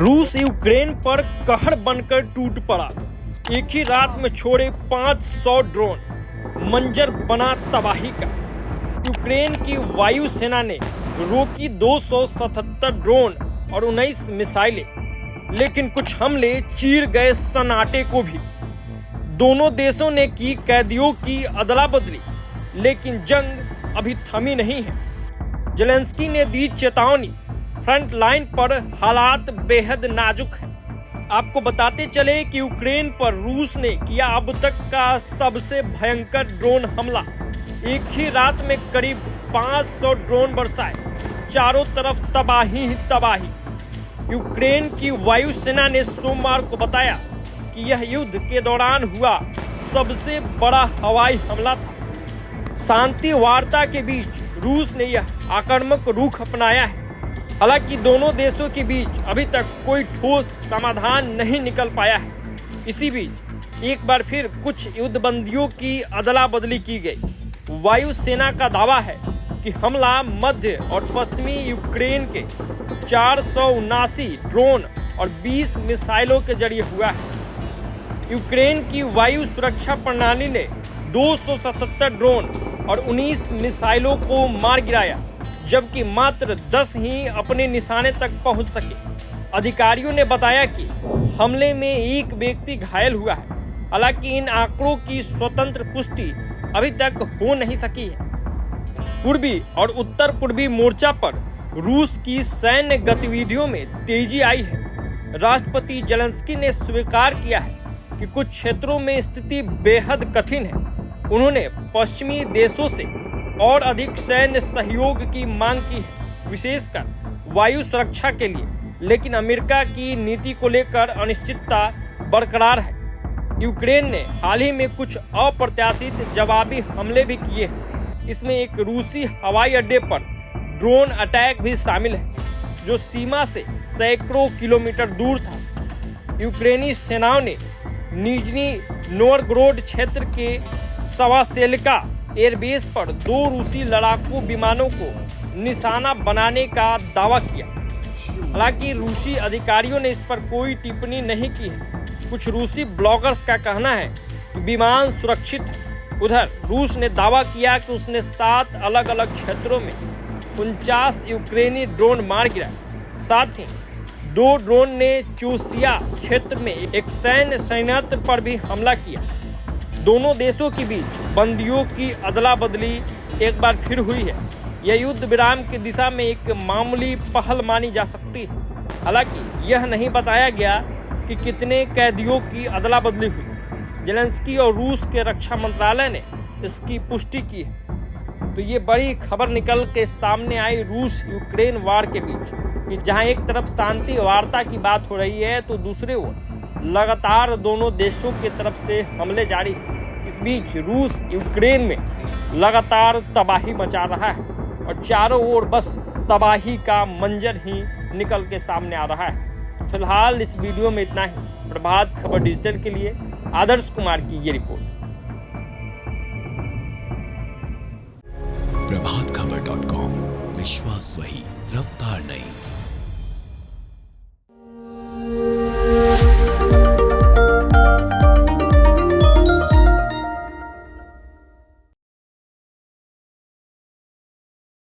रूस यूक्रेन पर कहर बनकर टूट पड़ा। एक ही रात में छोड़े 500 ड्रोन, मंजर बना तबाही का। यूक्रेन की वायुसेना ने रोकी 277 ड्रोन और 19 मिसाइलें, लेकिन कुछ हमले चीर गए सन्नाटे को भी। दोनों देशों ने की कैदियों की अदला बदली, लेकिन जंग अभी थमी नहीं है। ज़ेलेंस्की ने दी चेतावनी, फ्रंट लाइन पर हालात बेहद नाजुक है। आपको बताते चले कि यूक्रेन पर रूस ने किया अब तक का सबसे भयंकर ड्रोन हमला। एक ही रात में करीब 500 ड्रोन बरसाए, चारों तरफ तबाही ही तबाही। यूक्रेन की वायुसेना ने सोमवार को बताया कि यह युद्ध के दौरान हुआ सबसे बड़ा हवाई हमला था। शांति वार्ता के बीच रूस ने यह आक्रामक रुख अपनाया है। हालांकि दोनों देशों के बीच अभी तक कोई ठोस समाधान नहीं निकल पाया है। इसी बीच एक बार फिर कुछ युद्धबंदियों की अदला बदली की गई। वायुसेना का दावा है कि हमला मध्य और पश्चिमी यूक्रेन के 479 ड्रोन और 20 मिसाइलों के जरिए हुआ है। यूक्रेन की वायु सुरक्षा प्रणाली ने 277 ड्रोन और 19 मिसाइलों को मार गिराया, जबकि मात्र 10 ही अपने निशाने तक पहुंच सके। अधिकारियों ने बताया कि हमले में एक व्यक्ति घायल हुआ है। हालांकि इन आंकड़ों की स्वतंत्र पुष्टि अभी तक हो नहीं सकी है। पूर्वी और उत्तर पूर्वी मोर्चा पर रूस की सैन्य गतिविधियों में तेजी आई है। राष्ट्रपति ज़ेलेंस्की ने स्वीकार किया है कि कुछ क्षेत्रों में स्थिति बेहद कठिन है। उन्होंने पश्चिमी देशों से और अधिक सैन्य सहयोग की मांग की है, विशेषकर वायु सुरक्षा के लिए। लेकिन अमेरिका की नीति को लेकर अनिश्चितता बरकरार है। यूक्रेन ने हाल ही में कुछ अप्रत्याशित जवाबी हमले भी किए हैं। इसमें एक रूसी हवाई अड्डे पर ड्रोन अटैक भी शामिल है, जो सीमा से सैकड़ों किलोमीटर दूर था। यूक्रेनी सेनाओं ने निजनी नोवगोरोड क्षेत्र के सवासेलिका एयरबेस पर 2 रूसी लड़ाकू विमानों को निशाना बनाने का दावा किया। हालांकि रूसी अधिकारियों ने इस पर कोई टिप्पणी नहीं की है। कुछ रूसी ब्लॉगर्स का कहना है कि विमान सुरक्षित है। उधर रूस ने दावा किया कि उसने 7 अलग अलग क्षेत्रों में 49 यूक्रेनी ड्रोन मार गिराए। साथ ही 2 ड्रोन ने चूसिया क्षेत्र में एक सैन्य संयंत्र पर भी हमला किया। दोनों देशों के बीच बंदियों की अदला बदली एक बार फिर हुई है। यह युद्ध विराम की दिशा में एक मामूली पहल मानी जा सकती है। हालांकि यह नहीं बताया गया कि कितने कैदियों की अदला बदली हुई। ज़ेलेंस्की और रूस के रक्षा मंत्रालय ने इसकी पुष्टि की है। तो ये बड़ी खबर निकल के सामने आई रूस यूक्रेन वार के बीच, कि जहां एक तरफ शांति वार्ता की बात हो रही है, तो दूसरे ओर लगातार दोनों देशों की तरफ से हमले जारी हैं। इस बीच रूस यूक्रेन में लगातार तबाही मचा रहा है और चारों ओर बस तबाही का मंजर ही निकल के सामने आ रहा है। तो फिलहाल इस वीडियो में इतना ही। प्रभात खबर डिजिटल के लिए आदर्श कुमार की ये रिपोर्ट। प्रभातखबर.com, विश्वास वही, रफ्तार नहीं।